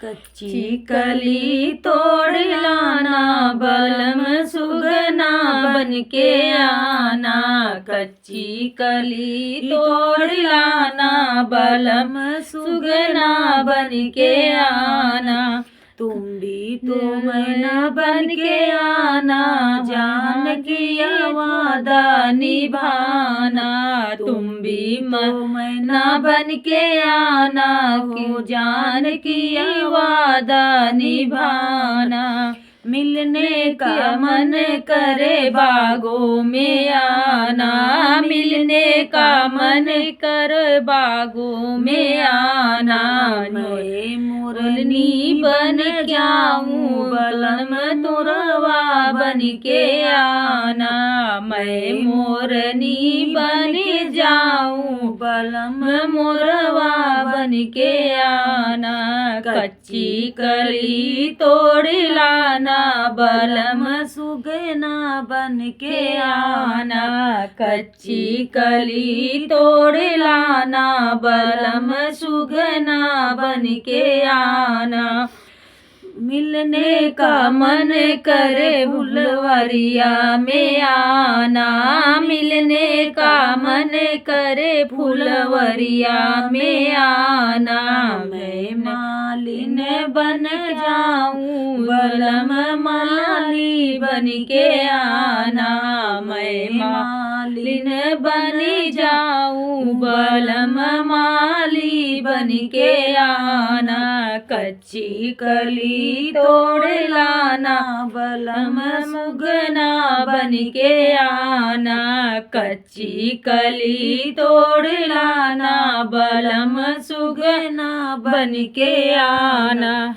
कच्ची कली तोड़ लाना बलम सुगना बन के आना। कच्ची कली तोड़ लाना बलम सुगना बन के आना। तुम भी तो मैना बन के आना जान की वादा निभाना। तुम भी मैना बन के आना क्यों जान की वादा निभाना। मिलने का मन करे बागों में आना। मिलने का मन कर बागों में आना। मैं मुरली बन के आऊं बलम तुरवा बन के आना। मैं मोरनी बन जाऊं बलम मोरवा बन के आना। कच्ची कली तोड़ लाना बलम सुगना बन के आना। कच्ची कली तोड़ लाना बलम सुगना बन के आना। मिलने का मन करे फुलवरिया में आना। मिलने का मन करे फुलवरिया में आना। मैं मालिन बन जाऊं बलम माली बन के आना। मैं मालिन बन जाऊं बलम माली बन के आना। कच्ची कली तोड़ लाना बलम सुगना बन के आना। कच्ची कली तोड़ लाना बलम सुगना बन के आना।